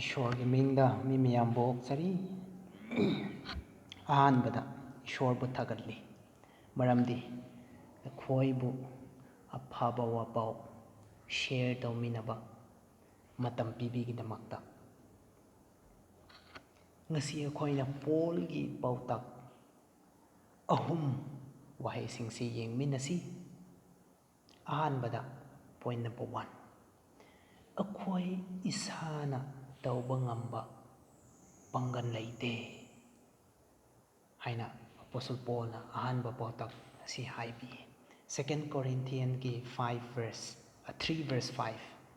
ꯏꯁꯣꯔꯒꯤ ꯃꯤꯡꯗ ꯃꯤ ꯃꯌꯥꯝꯕꯨ ꯑꯣꯛꯆꯔꯤ. ꯑꯍꯥꯟꯕꯗ ꯏꯁꯣꯔꯕꯨ ꯊꯥꯒꯠꯂꯤ. ꯃꯔꯝꯗꯤ ꯑꯩꯈꯣꯏꯕꯨ ꯑꯐꯕ ꯋꯥꯄꯥꯎ ꯁꯦꯌꯔ ꯇꯧꯃꯤꯟꯅꯕ ꯃꯇꯝ ꯄꯤꯕꯤꯒꯤꯗꯃꯛꯇ. ꯉꯁꯤ ꯑꯩꯈꯣꯏꯅ ꯄꯣꯜꯒꯤ ꯄꯥꯎꯇꯥꯛ ꯑꯍꯨꯝ ꯋꯥꯍꯩꯁꯤꯡꯁꯤ ꯌꯦꯡꯃꯤꯟꯅꯁꯤ. ꯑꯍꯥꯟꯕꯗ ꯄꯣꯏꯟ ꯅꯝꯕꯔ 1. ꯑꯩꯈꯣই ꯏꯁꯥꯅ ꯇꯧꯕ ꯉꯝꯕ ꯄꯥꯡꯒꯜ ꯂꯩꯇꯦ ꯍꯥꯏꯅ ꯑꯄꯣꯁꯇꯜ ꯄꯣꯜꯅ ꯑꯍꯥꯟꯕ ꯄꯥꯎꯇꯥꯛ ꯑꯁꯤ ꯍꯥꯏꯕꯤꯌꯦ. 2 Corinthians 3:5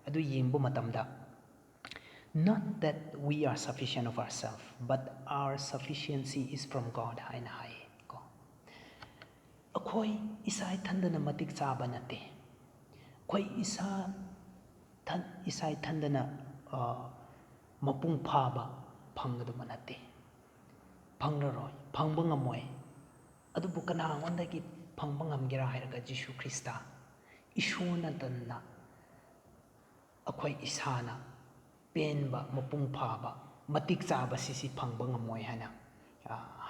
ꯑꯗꯨ ꯌꯦꯡꯕ ꯃꯇꯝꯗ not that we are sufficient of ourselves but our sufficiency is from God ꯍꯥꯏꯅ ꯍꯥꯏꯌꯦ ꯀꯣ. ꯑꯩꯈꯣই ꯏꯁꯥ ꯏꯊꯟꯗꯅ ꯃꯇꯤꯛ ꯆꯥꯕ ꯅꯠꯇꯦ. ꯑꯩꯈꯣই ꯏꯁꯥ ꯏꯊꯟꯗꯅ ꯃꯄꯨꯡ ꯐꯥꯕ ꯐꯪꯒꯗꯕ ꯅꯠꯇꯦ. ꯐꯪꯂꯔꯣꯏ, ꯐꯪꯕ ꯉꯝꯃꯣꯏ. ꯑꯗꯨꯕꯨ ꯀꯅꯥꯉꯣꯟꯗꯒꯤ ꯐꯪꯕ ꯉꯝꯒꯦꯔꯥ ꯍꯥꯏꯔꯒ ꯖꯤꯁꯨ ꯈ꯭ꯔꯤꯁꯇ ꯏꯁꯣꯔ ꯅꯠꯇꯅ ꯑꯩꯈꯣই ꯏꯁꯥꯅ ꯄꯦꯟꯕ ꯃꯄꯨꯡ ꯐꯥꯕ ꯃꯇꯤꯛ ꯆꯥꯕ ꯁꯤꯁꯤ ꯐꯪꯕ ꯉꯝꯃꯣꯏ ꯍꯥꯏꯅ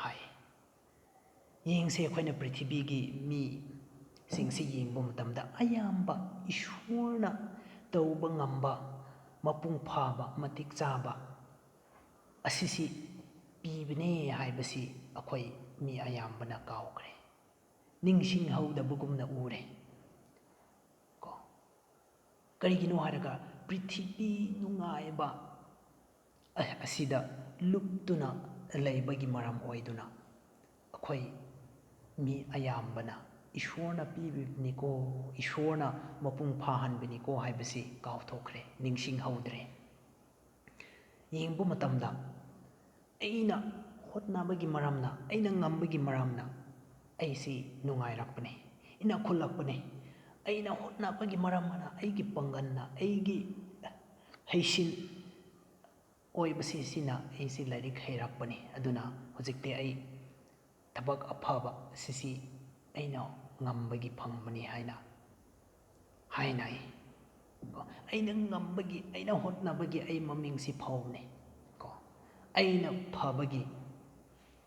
ꯍꯥꯏ. ꯌꯦꯡꯁꯦ ꯑꯩꯈꯣꯏꯅ ꯄ꯭ꯔꯤꯊꯤꯕꯤꯒꯤ ꯃꯤꯁꯤꯡꯁꯤ ꯌꯦꯡꯕ ꯃꯇꯝꯗ ꯑꯌꯥꯝꯕ ꯏꯁꯣꯔꯅ ꯇꯧꯕ ꯉꯝꯕ ꯃꯄꯨꯡ ꯐꯥꯕ ꯃꯇꯤꯛ ꯆꯥꯕ ꯑꯁꯤꯁꯤ ꯄꯤꯕꯅꯦ ꯍꯥꯏꯕꯁꯤ ꯑꯩꯈꯣই ꯃꯤ ꯑꯌꯥꯝꯕꯅ ꯀꯥꯎꯈ꯭ꯔꯦ. ꯅꯤꯡꯁꯤꯡꯍꯧꯗꯕꯒꯨꯝꯅ ꯎꯔꯦ ꯀꯣ. ꯀꯔꯤꯒꯤꯅꯣ ꯍꯥꯏꯔꯒ ꯄ꯭ꯔꯤꯊꯤꯕꯤ ꯅꯨꯡꯉꯥꯏꯕ ꯑꯁꯤꯗ ꯂꯨꯞꯇꯨꯅ ꯂꯩꯕꯒꯤ ꯃꯔꯝ ꯑꯣꯏꯗꯨꯅ ꯑꯩꯈoi ꯃꯤ ꯑꯌꯥꯝꯕꯅ ꯏꯁꯣꯔꯅ ꯄꯤꯕꯤꯕꯅꯤꯀꯣ, ꯏꯁꯣꯔꯅ ꯃꯄꯨꯡ ꯐꯥꯍꯟꯕꯅꯤꯀꯣ ꯍꯥꯏꯕꯁꯤ ꯀꯥꯎꯊꯣꯛꯈ꯭ꯔꯦ, ꯅꯤꯡꯁꯤꯡꯍꯧꯗ꯭ꯔꯦ. ꯌꯦꯡꯕ ꯃꯇꯝꯗ ꯑꯩꯅ ꯍꯣꯠꯅꯕꯒꯤ ꯃꯔꯝꯅ, ꯑꯩꯅ ꯉꯝꯕꯒꯤ ꯃꯔꯝꯅ ꯑꯩꯁꯤ ꯅꯨꯡꯉꯥꯏꯔꯛꯄꯅꯦ, ꯏꯅꯥꯛ ꯈꯨꯜꯂꯛꯄꯅꯦ. ꯑꯩꯅ ꯍꯣꯠꯅꯕꯒꯤ ꯃꯔꯝꯅ, ꯑꯩꯒꯤ ꯄꯥꯡꯒꯜꯅ, ꯑꯩꯒꯤ ꯍꯩꯁꯤꯡ ꯑꯣꯏꯕꯁꯤꯅ ꯑꯩꯁꯤ ꯂꯥꯏꯔꯤꯛ ꯍꯩꯔꯛꯄꯅꯤ. ꯑꯗꯨꯅ ꯍꯧꯖꯤꯛꯇꯤ ꯑꯩ ꯊꯕꯛ ꯑꯐꯕ ꯑꯁꯤꯁꯤ ꯑꯩꯅ ꯉꯝꯕꯒꯤ ꯐꯪꯕꯅꯤ ꯍꯥꯏꯅ ꯍꯥꯏꯅꯩ. ꯑꯩꯅ ꯉꯝꯕꯒꯤ, ꯑꯩꯅ ꯍꯣꯠꯅꯕꯒꯤ ꯑꯩ ꯃꯃꯤꯡꯁꯤ ꯐꯥꯎꯕꯅꯤ ꯀꯣ. ꯑꯩꯅ ꯐꯕꯒꯤ,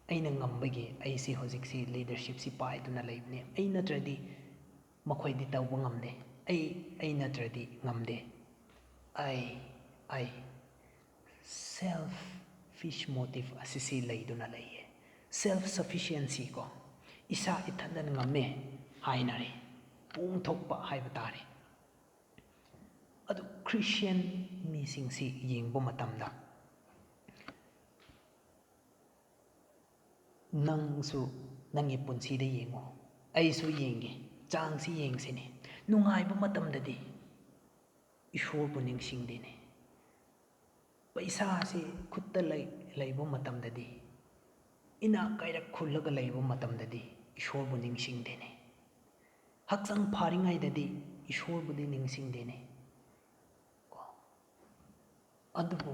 ꯑꯩꯅ ꯉꯝꯕꯒꯤ ꯑꯩꯁꯤ ꯍꯧꯖꯤꯛꯁꯤ ꯂꯤꯗꯔꯁꯤꯞꯁꯤ ꯄꯥꯏꯗꯨꯅ ꯂꯩꯕꯅꯤ. ꯑꯩ ꯅꯠꯇ꯭ꯔꯗꯤ ꯃꯈꯣꯏꯗꯤ ꯇꯧꯕ ꯉꯝꯗꯦ. ꯑꯩ ꯅꯠꯇ꯭ꯔꯗꯤ ꯉꯝꯗꯦ. ꯑꯩ ꯁꯦꯜꯐ ꯐꯤꯁ ꯃꯣꯇꯤꯞ ꯑꯁꯤꯁꯤ ꯂꯩꯗꯨꯅ ꯂꯩꯌꯦ. ꯁꯦꯜꯐ ꯁꯐꯤꯁꯤꯌꯦꯟꯁꯤ ꯀꯣ. ꯏꯁꯥ ꯏꯊꯟꯗꯅ ꯉꯝꯃꯦ ꯍꯥꯏꯅꯔꯦ. ꯄꯣꯡꯊꯣꯛꯄ ꯍꯥꯏꯕ ꯇꯥꯔꯦ. ꯑꯗꯨ ꯈ꯭ꯔꯤꯁꯇꯤꯌꯟ ꯃꯤꯁꯤꯡꯁꯤ ꯌꯦꯡꯕ ꯃꯇꯝꯗ ꯅꯪꯁꯨ ꯅꯪꯒꯤ ꯄꯨꯟꯁꯤꯗ ꯌꯦꯡꯉꯣ, ꯑꯩꯁꯨ ꯌꯦꯡꯒꯦ, ꯆꯥꯡꯁꯤ ꯌꯦꯡꯁꯤꯅꯦ. ꯅꯨꯡꯉꯥꯏꯕ ꯃꯇꯝꯗꯗꯤ ꯏꯁꯣꯔꯕꯨ ꯅꯤꯡꯁꯤꯡꯗꯦꯅꯦ. ꯄꯩꯁꯥꯁꯤ ꯈꯨꯠꯇ ꯂꯩꯕ ꯃꯇꯝꯗꯗꯤ, ꯏꯅꯥꯛ ꯀꯩꯔꯛ ꯈꯨꯜꯂꯒ ꯂꯩꯕ ꯃꯇꯝꯗꯗꯤ ꯏꯁꯣꯔꯕꯨ ꯅꯤꯡꯁꯤꯡꯗꯦꯅꯦ. ꯍꯛꯆꯥꯡ ꯐꯥꯔꯤꯉꯩꯗꯗꯤ ꯏꯁꯣꯔꯕꯨꯗꯤ ꯅꯤꯡꯁꯤꯡꯗꯦꯅꯦ ꯀꯣ. ꯑꯗꯨꯕꯨ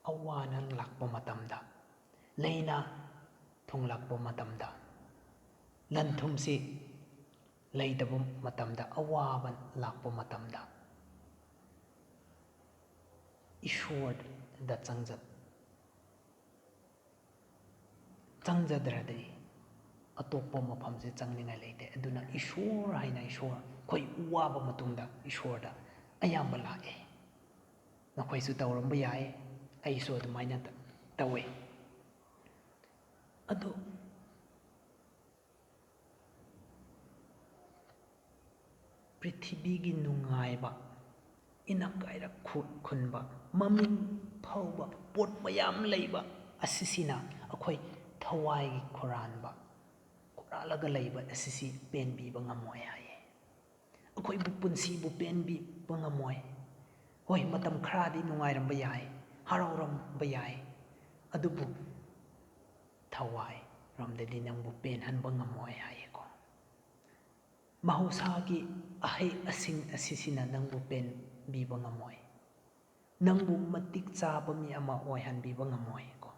ꯑꯋꯥ ꯂꯥꯛꯄ ꯃꯇꯝꯗ, ꯂꯩꯅꯥ ꯊꯨꯡꯂꯛꯄ ꯃꯇꯝꯗ, ꯂꯟ ꯊꯨꯝꯁꯤ ꯂꯩꯇꯕ ꯃꯇꯝꯗ, ꯑꯋꯥꯕ ꯂꯥꯛꯄ ꯃꯇꯝꯗ ꯏꯁꯣꯔꯗ ꯆꯪꯖꯗ꯭ꯔꯗꯤ ꯑꯇꯣꯞꯄ ꯃꯐꯝꯁꯦ ꯆꯪꯅꯤꯡꯉꯥꯏ ꯂꯩꯇꯦ. ꯑꯗꯨꯅ ꯏꯁꯣꯔ ꯍꯥꯏꯅ ꯑꯩꯈoi ꯋꯥꯕ ꯃꯇꯨꯡꯗ ꯏꯁꯣꯔꯗ ꯑꯌꯥꯝꯕ ꯂꯥꯛꯑꯦ. ꯅꯈꯣꯏꯁꯨ ꯇꯧꯔꯝꯕ ꯌꯥꯏ, ꯑꯩꯁꯨ ꯑꯗꯨꯃꯥꯏꯅ ꯇꯧꯋꯦ. ꯑꯗꯨ ꯄ꯭ꯔꯤꯊꯤꯕꯤꯒꯤ ꯅꯨꯡꯉꯥꯏꯕ, ꯏꯅꯥꯛ ꯀꯩꯔꯛ ꯈꯨꯟꯕ, ꯃꯃꯤꯡ ꯐꯥꯎꯕ ꯄꯣꯠ ꯃꯌꯥꯝ ꯂꯩꯕ ꯑꯁꯤꯁꯤꯅ ꯑꯩꯈoi ꯊꯋꯥꯏꯒꯤ ꯈꯨꯔꯥꯜꯂꯒ ꯂꯩꯕ ꯑꯁꯤꯁꯤ ꯄꯦꯟꯕꯤꯕ ꯉꯝꯃꯣꯏ ꯍꯥꯏꯌꯦ. ꯑꯩꯈꯣꯏꯕꯨ ꯄꯨꯟꯁꯤꯕꯨ ꯄꯦꯟꯕꯤꯕ ꯉꯝꯃꯣꯏ. ꯍꯣꯏ, ꯃꯇꯝ ꯈꯔꯗꯤ ꯅꯨꯡꯉꯥꯏꯔꯝꯕ ꯌꯥꯏ, ꯍꯔꯥꯎꯔꯝꯕ ꯌꯥꯏ. ꯑꯗꯨꯕꯨ ꯊꯋꯥꯏꯔꯣꯝꯗꯗꯤ ꯅꯪꯕꯨ ꯄꯦꯟꯍꯟꯕ ꯉꯝꯃꯣꯏ ꯍꯥꯏꯌꯦꯀꯣ. ꯃꯍꯧꯁꯥꯒꯤ ꯑꯍꯩ ꯑꯁꯤꯡ ꯑꯁꯤꯁꯤꯅ ꯅꯪꯕꯨ ꯄꯦꯟꯕꯤꯕ ꯉꯝꯃꯣꯏ. ꯅꯪꯕꯨ ꯃꯇꯤꯛ ꯆꯥꯕ ꯃꯤ ꯑꯃ ꯑꯣꯏꯍꯟꯕꯤꯕ ꯉꯝꯃꯣꯏ ꯀꯣ.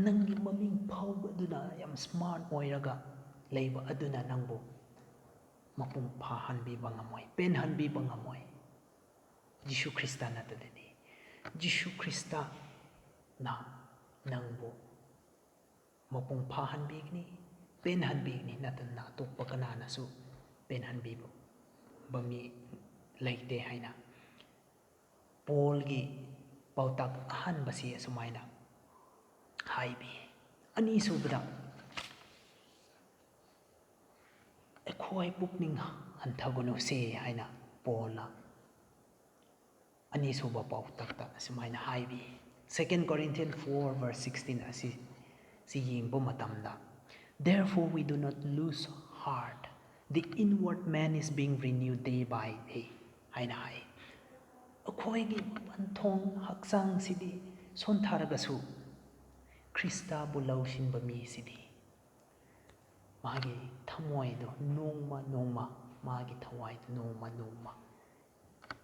ꯅꯪꯒꯤ ꯃꯃꯤꯡ ꯐꯥꯎꯕꯗꯨꯅ ꯌꯥꯝ ꯁ꯭ꯃꯥꯔꯠ ꯑꯣꯏꯔꯒ ꯂꯩꯕ ꯑꯗꯨꯅ ꯅꯪꯕꯨ ꯃꯄꯨꯡ ꯐꯥꯍꯟꯕꯤꯕ ꯉꯝꯃꯣꯏ, ꯄꯦꯟꯍꯟꯕꯤꯕ ꯉꯝꯃꯣꯏ. Jishu Krista natadani. Jishu Krista na nangbo mapung pahanbigni, penhanbigni natana atokpa kananasu penhanbibo bami laite haina. Paulgi Paotak ahanbasi asumaina haibi. Ani subda ekhoi pukning hanthaguno se haina Paula ani suba Paotakta asumaina haibi. 2 Corinthians 4 verse 16 asi si yingbo matamda. Therefore we do not lose heart. The inward man is being renewed day by day. Haina hai. Akhoigi panthong haksang sidi sontaragasu Krista bulawshin bami sidi. Magi thamoy do nongma magi thawai nongma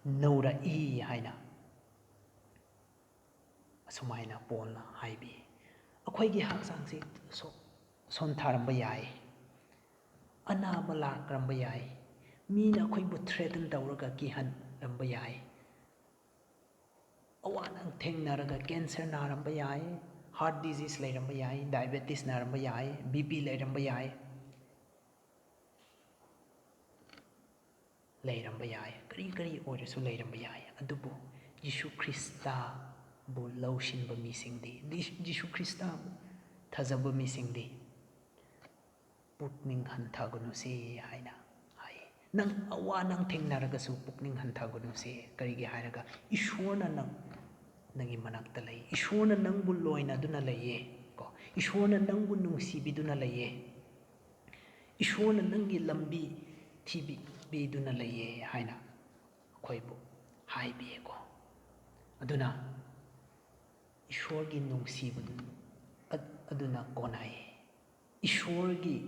Nora i haina. Asumaina Paul haibi. Akhoigi haksang si sontaramba yai. Anaba lakramba yai. Mina akhoibu threaten tawraga kihan ramba yai. Awanang thengnaraga cancer naramba yai, heart disease lairamba yai, diabetes naramba yai, BP lairamba yai. Lairamba yai, kari oirasu lairamba yai. Adubu Jishu Krista bu lawshinba misingdi. Jishu Krista bu thazaba misingdi. Pukning hanthaguno se haina. Nang awanang thengnaragasu pukning hanthaguno se karigi hairaga Ishwarna nangi manakta lay. Ishwarna nangbu loina duna laye. Ishwarna nangbu nungsibiduna laye. Ishwarna nangi lambi thibiduna laye haina khoibu haibiye ko. Aduna Ishwargi nungsibun aduna konai. Ishwargi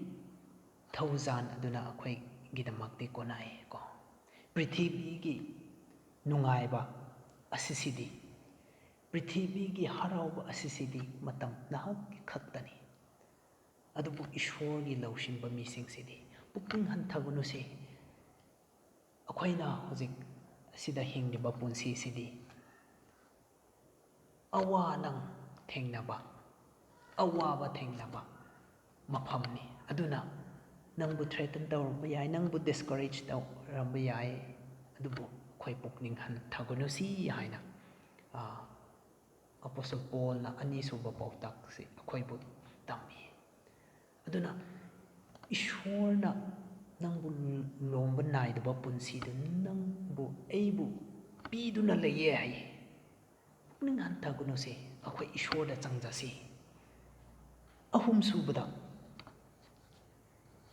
thawzan aduna akhoi gidamakti konai ko. Prithibigi nungaiba asisidi. Prithibigi harauba asisidi matam nahak khaktani. Adubu Ishwargi lawshinba mising sidi. Pukning hanthaguno se. Akhoina hojik asida hingliba punsi sidi. Awanang thengnaba. Awaba thengnaba. Maphamni. Aduna nangbu threaten tawramba yai, nangbu discourage tawramba yai. Adubu khoi pukning hanthaguno si haina. Apostle Paul na ani suba Paotak si akhoibu tami. Aduna Ishwarna nangbu lomba naidaba punsidu nangbu eibu piduna laye hai. Pukning hanthaguno se akhoi Ishwarda changjasi. Ahum subada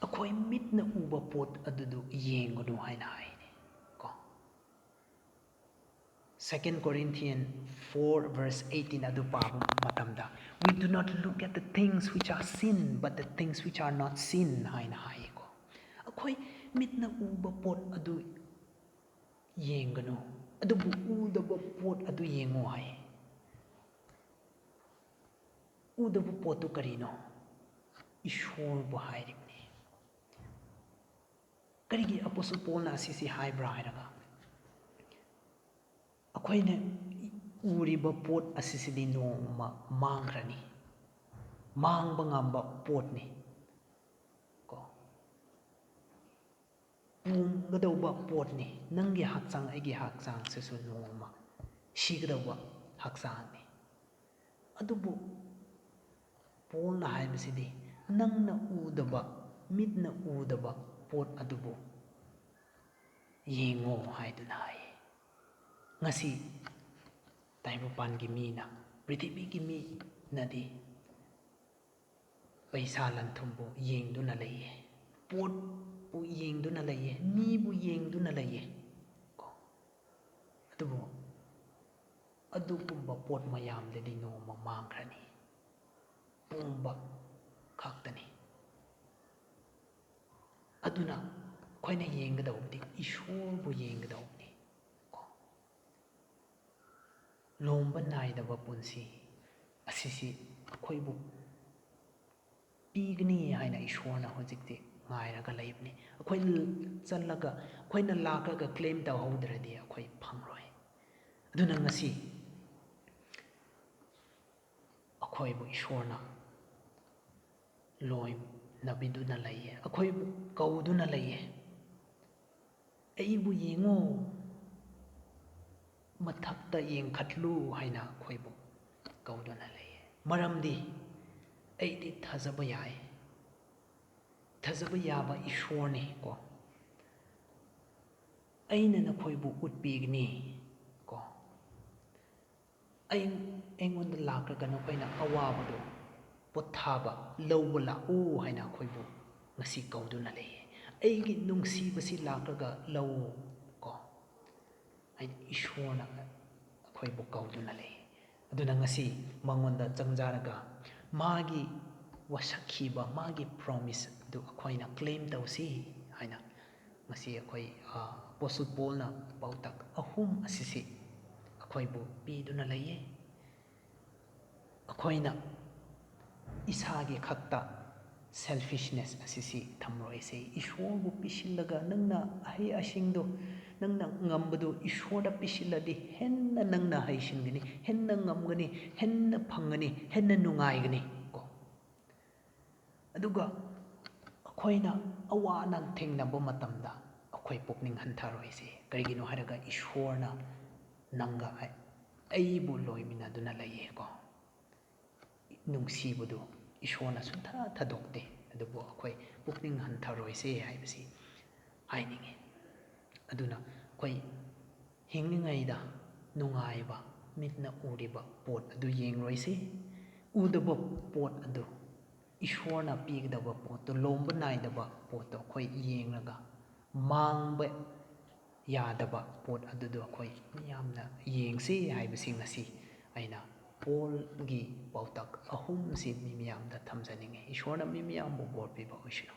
akhoi mitna uba pot adudu yengunu haina hai. 2 Corinthians 4 verse 18 adu pabu matamda. We do not look at the things which are sin, but the things which are not sin haina hai ko. Akhoi mitna uba pot adu yenganu. Adu bu udaba pot adu yengu hai. Udabu potu karino. Ishwar bu hairibni. Karigi Apostle Paul na sisi haibra hairaga. Akhoina uriba pot asisidi nongma mangrani. Mangba ngamba pot ni. Gadawba pot ni. Nangi haksang egi haksang sesu nongma. Shigadawa haksang ni. Adubu Paul na haibasidi. Nang na udaba, mid na udaba pot adubu. Yengo haiduna hai. Ngasi taibupan gimi na prithibi gimi nadi paisa lanthumbu yengduna laye pot bu yengduna laye mi bu yengduna laye ko adubu pot mayam dadi no mamangkrani pumba khaktani aduna khoina yenggadawdi Ishwar bu yenggadawdi lomba naidaba punsi asisi akhoibu pigni haina Ishwarna hojikti ngairaga laibni akhoi challaga akhoina lakaga claim tawhodradi akhoi phangroi ꯑꯗꯨꯅ ꯉꯁꯤ ꯑꯩꯈꯣꯏꯕꯨ ꯏꯁꯣꯔꯅ ꯂꯣꯏꯅꯕꯤꯗꯨꯅ ꯂꯩꯌꯦ, ꯑꯩꯈꯣꯏꯕꯨ ꯀꯧꯗꯨꯅ ꯂꯩꯌꯦ. ꯑꯩꯕꯨ ꯌꯦꯡꯉꯣ, ꯃꯊꯛꯇ ꯌꯦꯡꯈꯠꯂꯨ ꯍꯥꯏꯅ ꯑꯩꯈꯣꯏꯕꯨ ꯀꯧꯗꯨꯅ ꯂꯩꯌꯦ. ꯃꯔꯝꯗꯤ ꯑꯩꯗꯤ ꯊꯥꯖꯕ ꯌꯥꯏ, ꯊꯥꯖꯕ ꯌꯥꯕ ꯏꯁꯣꯔꯅꯤ ꯀꯣ. ꯑꯩꯅ ꯅꯈꯣꯏꯕꯨ ꯎꯠꯄꯤꯒꯅꯤ ꯀꯣ. ꯑꯩꯉꯣꯟꯗ ꯂꯥꯛꯂꯒ ꯅꯈꯣꯏꯅ ꯑꯋꯥꯕꯗꯣ ꯄꯣꯊꯥꯕ ꯂꯧꯕ ꯂꯥꯛꯎ ꯍꯥꯏꯅ ꯑꯩꯈꯣꯏꯕꯨ ꯉꯁꯤ ꯀꯧꯗꯨꯅ ꯂꯩꯌꯦ. ꯑꯩꯒꯤ ꯅꯨꯡꯁꯤꯕꯁꯤ ꯂꯥꯛꯂꯒ ꯂꯧ ꯀꯣ ꯍꯥꯏꯅ ꯏꯁꯣꯔꯅ ꯑꯩꯈꯣꯏꯕꯨ ꯀꯧꯗꯨꯅ ꯂꯩꯌꯦ. ꯑꯗꯨꯅ ꯉꯁꯤ ꯃꯉꯣꯟꯗ ꯆꯪꯖꯔꯒ ꯃꯥꯒꯤ ꯋꯥꯁꯛꯈꯤꯕ ꯃꯥꯒꯤ ꯄ꯭ꯔꯣꯃꯤꯁ ꯑꯗꯨ ꯑꯩꯈꯣꯏꯅ ꯀ꯭ꯂꯦꯝ ꯇꯧꯁꯤ ꯍꯥꯏꯅ ꯉꯁꯤ ꯑꯩꯈꯣꯏ ꯑꯄꯣꯁꯇꯜ ꯄꯣꯜꯅ ꯄꯥꯎꯇꯥꯛ ꯑꯍꯨꯝ ꯑꯁꯤꯁꯤ ꯑꯩꯈꯣꯏꯕꯨ ꯄꯤꯗꯨꯅ ꯂꯩꯌꯦ. ꯑꯩꯈꯣꯏꯅ ꯏꯁꯥꯒꯤ ꯈꯛꯇ ꯁꯦꯜꯐꯤꯁꯅꯦꯁ ꯑꯁꯤꯁꯤ ꯊꯝꯔꯣꯏꯁꯦ. ꯏꯁꯣꯔꯕꯨ ꯄꯤꯁꯤꯜꯂꯒ ꯅꯪꯅ ꯑꯍꯩ ꯑꯁꯤꯡꯗꯣ ꯅꯪꯅ ꯉꯝꯕꯗꯨ ꯏꯁꯣꯔꯗ ꯄꯤꯁꯤꯜꯂꯗꯤ ꯍꯦꯟꯅ ꯅꯪꯅ ꯍꯩꯁꯤꯟꯒꯅꯤ, ꯍꯦꯟꯅ ꯉꯝꯒꯅꯤ, ꯍꯦꯟꯅ ꯐꯪꯒꯅꯤ, ꯍꯦꯟꯅ ꯅꯨꯡꯉꯥꯏꯒꯅꯤ ꯀꯣ. ꯑꯗꯨꯒ ꯑꯩꯈꯣꯏꯅ ꯑꯋꯥ ꯑꯅꯥ ꯊꯦꯡꯅꯕ ꯃꯇꯝꯗ ꯑꯩꯈꯣই ꯄꯨꯛꯅꯤꯡ ꯍꯟꯊꯔꯣꯏꯁꯦ. ꯀꯔꯤꯒꯤꯅꯣ ꯍꯥꯏꯔꯒ ꯏꯁꯣꯔꯅ ꯅꯪꯒ ꯑꯩꯕꯨ ꯂꯣꯏꯃꯤꯟꯅꯗꯨꯅ ꯂꯩꯌꯦ ꯀꯣ. ꯅꯨꯡꯁꯤꯕꯗꯨ ꯏꯁꯣꯔꯅ ꯁꯨꯡꯊꯥ ꯊꯥꯗꯣꯛꯇꯦ. ꯑꯗꯨꯕꯨ ꯑꯩꯈꯣই ꯄꯨꯛꯅꯤꯡ ꯍꯟꯊꯔꯣꯏꯁꯦ ꯍꯥꯏꯕꯁꯤ ꯍꯥꯏꯅꯤꯡꯉꯤ. ꯑꯗꯨꯅ ꯑꯩꯈꯣই ꯍꯤꯡꯂꯤꯉꯩꯗ ꯅꯨꯡꯉꯥꯏꯕ ꯃꯤꯠꯅ ꯎꯔꯤꯕ ꯄꯣꯠ ꯑꯗꯨ ꯌꯦꯡꯔꯣꯏꯁꯤ. ꯎꯗꯕ ꯄꯣꯠ ꯑꯗꯨ ꯏꯁꯣꯔꯅ ꯄꯤꯒꯗꯕ ꯄꯣꯠꯇꯨ, ꯂꯣꯝꯕ ꯅꯥꯏꯗꯕ ꯄꯣꯠꯇꯣ ꯑꯩꯈꯣই ꯌꯦꯡꯂꯒ ꯃꯥꯡꯕ ꯌꯥꯗꯕ ꯄꯣꯠ ꯑꯗꯨꯗꯣ ꯑꯩꯈꯣই ꯃꯤꯌꯥꯝꯅ ꯌꯦꯡꯁꯤ ꯍꯥꯏꯕꯁꯤ ꯉꯁꯤ ꯑꯩꯅ ꯄꯣꯜꯒꯤ ꯄꯥꯎꯇꯥꯛ ꯑꯍꯨꯝꯁꯤ ꯃꯤ ꯃꯌꯥꯝꯗ ꯊꯝꯖꯅꯤꯡꯉꯤ. ꯏꯁꯣꯔꯅ ꯃꯤ ꯃꯌꯥꯝꯕꯨ ꯕꯣꯔ ꯄꯤꯕ ꯑꯣꯏꯁꯅꯨ.